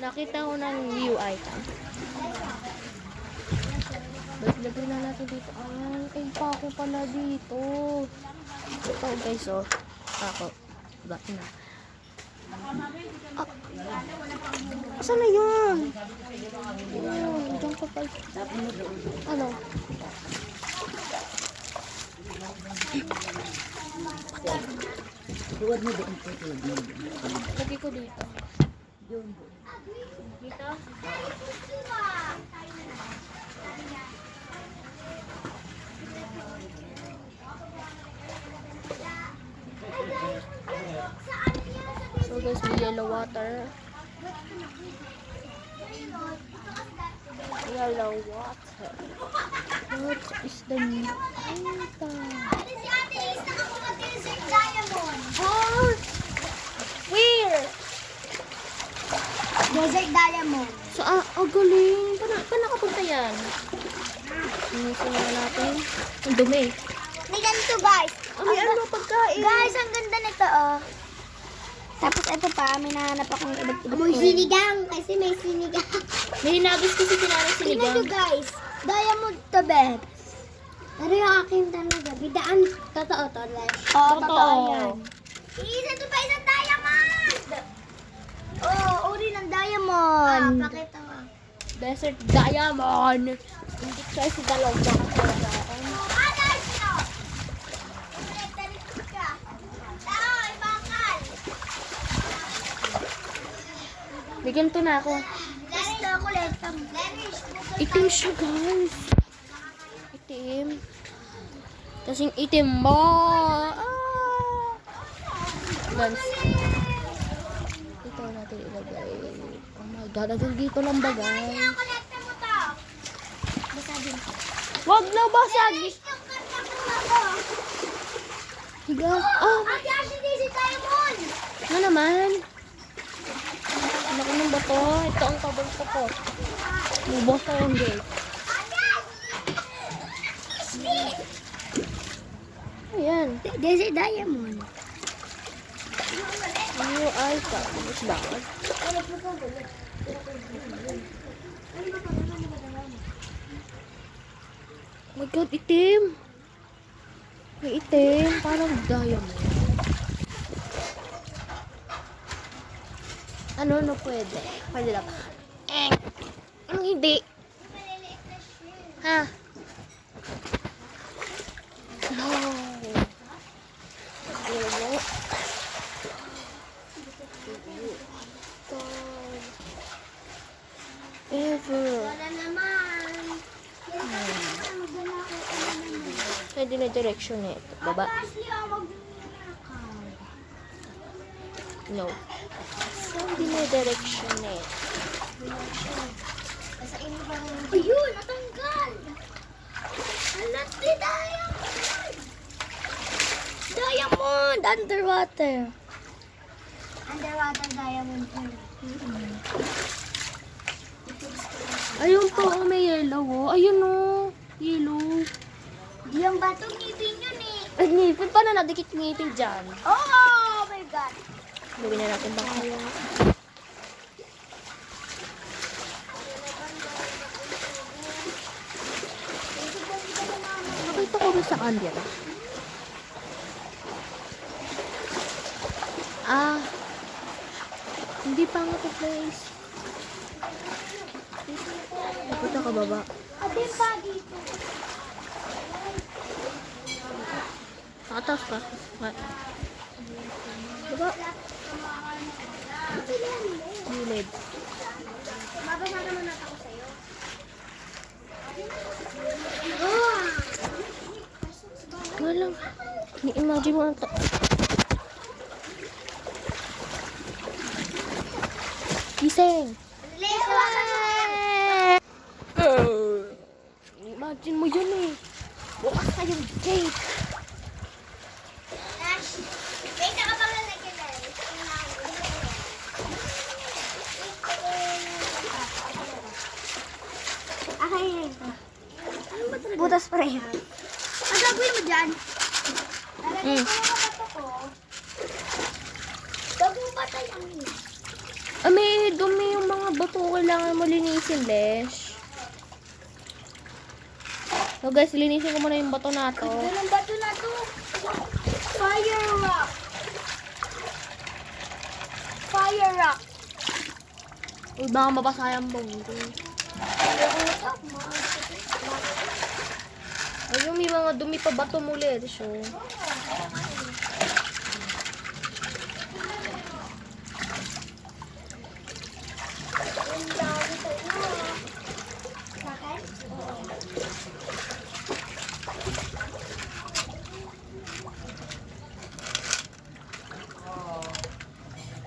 Nakita ko ng new item. Lagyan na natin dito. Ay, pako pala dito. Ito guys, oh. Pako. Bakit na? Saan na yun? Yun, diyan ka pala. Ano? Tuwad mo doon po. Lagi ko dito. Dito? So guys, may yellow water. Yellow water. What is the new item? Si Ate Is nakakuha din sa diamond. Oh! Where? Desert diamond. So, galing. Paano nakapunta yan? Inisin na natin. Ang dumi. May ganito guys. May ano pagkain. Guys, ang ganda nito oh. Tapos ito pa, may nahanap akong iba't-ibang. May sinigang kasi may sinigang. May hinagis kasi sinanay Tingnan sinigang. nyo guys. Diamond to bed. Pero yung akin talaga, bidaan. Totoo to, Les. Oo, Totoo. yan. Isa to pa isang diamond! Uri ng diamond. Pakita mo. Desert diamond. Hindi siya si dalawa. Bigyan to na ako. Itim siya guys. Itim. Kasing itim mo. Guys. Ito natin ilagay. Oh my god. Agad dito lang ba guys? Wag na basag. Higa. Ano naman? Ano ko ng bato? Ito ang paborito ko. Lubos ko yung gate. Ayan. Desert diamond. New item. Is that? Oh my god, itim. May itim. Parang diamond. Ano pwede? Pwede lang. Anong hindi? Ha? No. Ano? Ever. Wala naman. Pwede na direction eh. Baba. No. Pwede na direction eh. Ayun, natanggal. Alati diamond. Diamond underwater. Underwater diamond. Ayun po, may yellow oh. Ayun oh. Yellow. Di yung bato ngipin yun eh. Ay, ngipin. Paano nadikit ngipin dyan? Oh my god. Gawin na natin baka. Nakita ko rin sa kanya. Hindi pa nga to place. Punta ka baba. Ate pa dito. Nakatas ka. Baba. Gilid. Mababa naman ako sa'yo. Walang. Ni-imagine mo ang gising. Imagine mo yun eh. Bukas na yung gate. Wait, nakapangal na kita. Okay. Butas pa rin. Ang gagawin mo dyan? Lalagay ko yung bato ko. Gagawin ba tayo ang May dumi yung mga bato kailangan mo linisin, Lesh. So guys, linisin ko muna yung bato na to. Ganun bato na to. Fire rock. Fire rock. Uy, baka mabasayang bonggo. Ayun, may mga dumi pa bato muli. So.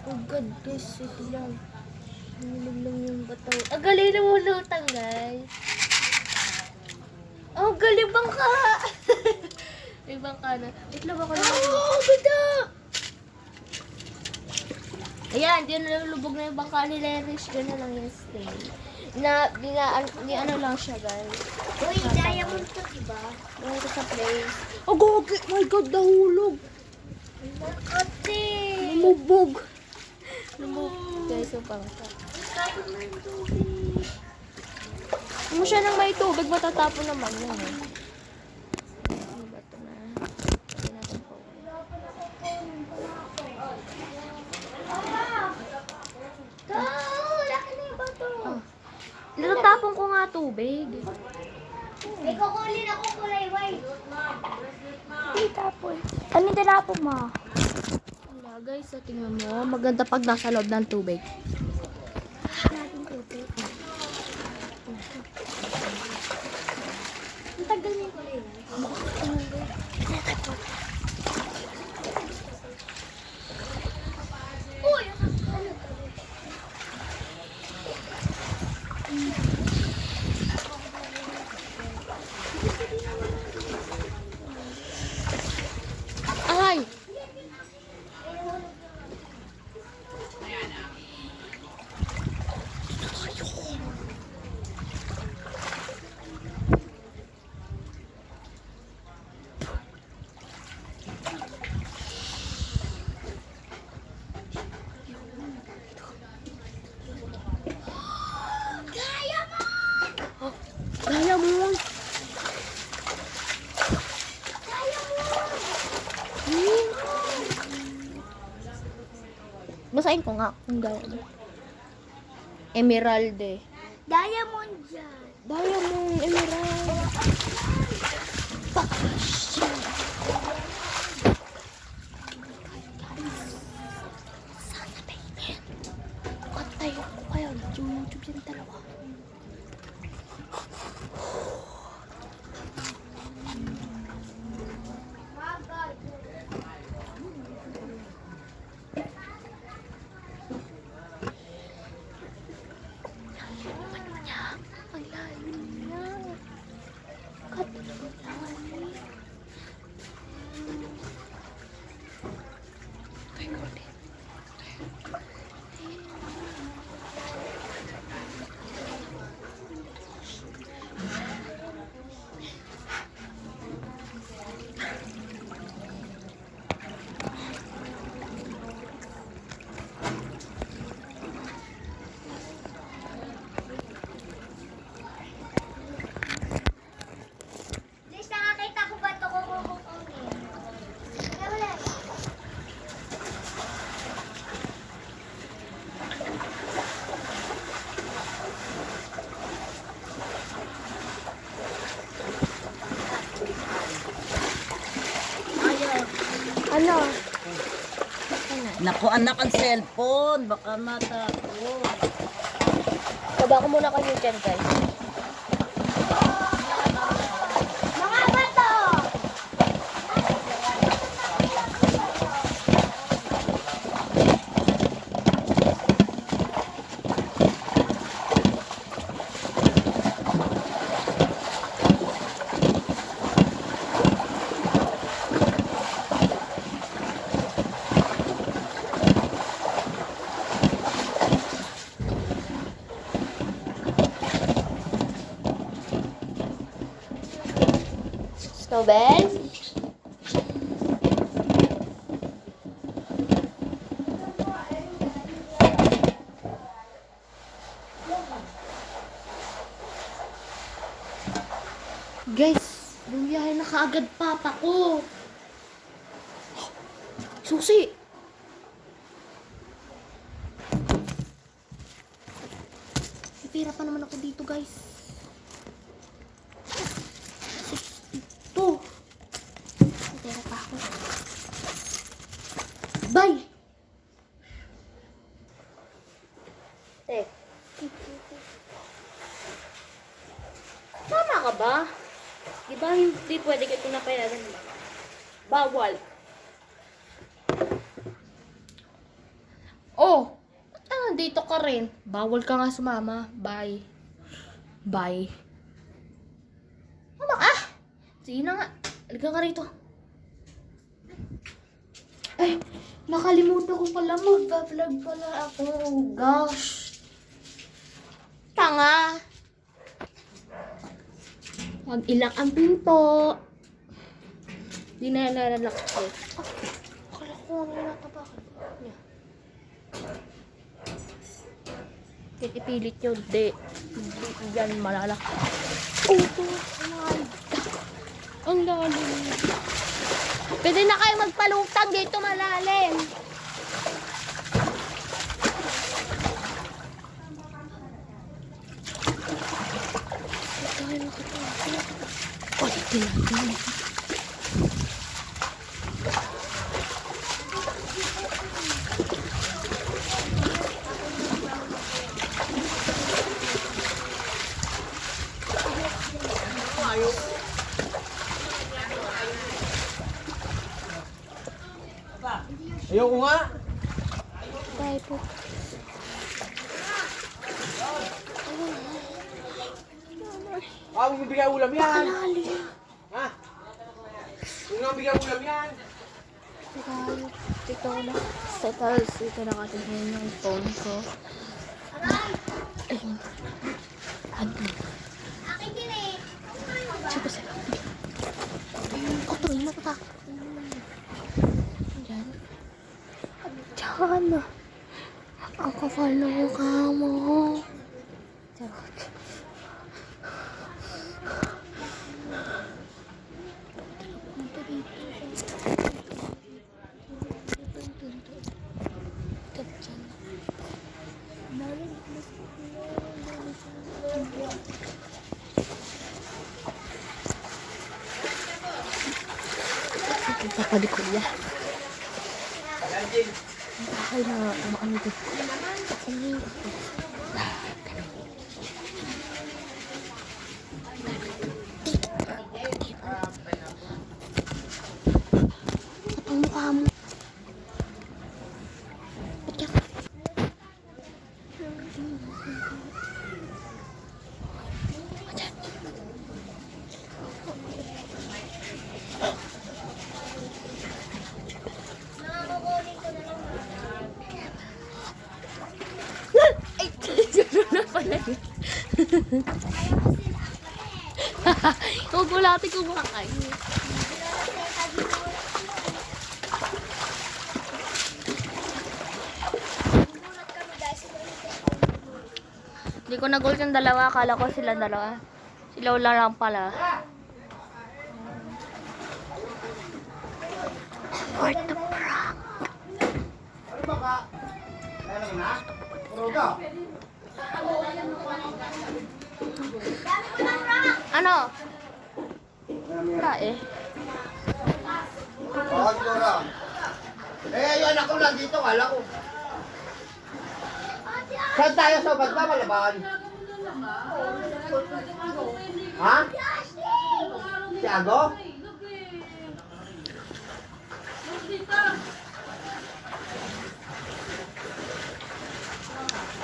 Oh God, guys, ito lang. Hinulog lang yung bato. Ang galing na mulutang, guys. Oh, galing bangka! May bangka na. Wait lang ako lang. Oh, ganda! Ayan, di na lubog na yung bangka ni Lerish. Gano'n lang yung stay. Di ano lang siya, guys. Uy, diamond to, diba? Gano'n ko sa place. Oh, God! My God, nahulog! Ate! Lumubog! Lumubog. Guys, yung bangka. Kung siya nang may tubig, matatapon naman yun eh. Ano ba ito na? Pwede natin po. Laki na yung bato. Ah. Natatapon ko nga tubig. May kukulin ako kulay white. Hindi tapon. Ano tinapon mo? Wala guys, so tingnan mo. Maganda pag nasa loob ng tubig. Natin tubig. Ang tagal niya yung kulay white. Uy! Ano to? Ay! Diamond! Basahin ko nga kung diamond. Emerald eh. Diamond dyan. Diamond, emerald. Sana baby. Patay ako kayo. YouTube yung dalawa. Ang lalim niya. Kat, ang lalim. Ay, grabe. Liz, nakakita ko ba ito ko kukukunin? Wala. Ano? Naku anak, ang cellphone. Baka matapos. Baba ko muna kayo dyan, guys. Mga bato! Snowbell? Guys, bumiyahe na kaagad papa ko. Susi! May pera pa naman ako dito, guys. Ito. May pera pa ako. Bye! Eh. Tama ka ba? Di ba hindi pwede kayo pinapayagan ba? Bawal. Oh! Ba't ka nandito ka rin? Bawal ka nga sumama. Bye. Bye. Mama ka! Sige na nga. Halika ka rito. Ay, nakalimutan ko pala. Mag-vlog pala ako. Oh, gosh. Tanga. Mag-ilak ang pinto. Di na nalalak ko. Akala ko ano natabakan. Ipilit nyo. Di. Yan malalak. Oh, my God. Ang lalim. Pwede na kayo magpalutang dito malalim. Oh, tingnan. Ayoko nga. Bye po. Huwag mo bigay ulam yan. Malalim. Ha? Huwag nga bigay ulam yan. Ito na. Settles. Ito na kasi yung phone ko. Ayun. Ano? Akin din eh. Sige, sige. Ito, yung matatak. Diyan. Diyan. Ang kapal na mukha mo. Charot. Papa di kuya. Ay na ano to? Ano? Ang mukha mo. Ay, siguro na pala yun. Gugulatin ko mukha kayo. Hindi ko nagulat yung dalawa. Akala ko sila dalawa. Sila lang pala. What the prank? Ano? Wala eh. Ayun ako lang dito, kala ko. Saan tayo sa Bagba, Malaban? Ha? Tiago?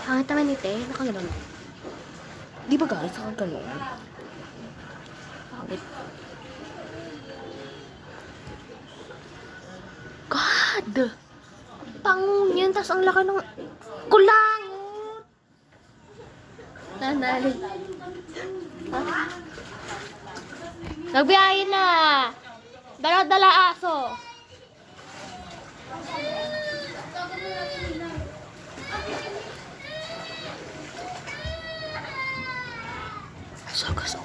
Hangit naman ni Te, nakaganon. Di ba guys, nakaganon? Hangit. God! Pangun yan, tas ang laki ng kulangot! Nanali. Ha? Nagbiyahe na! Dala-dala aso! So,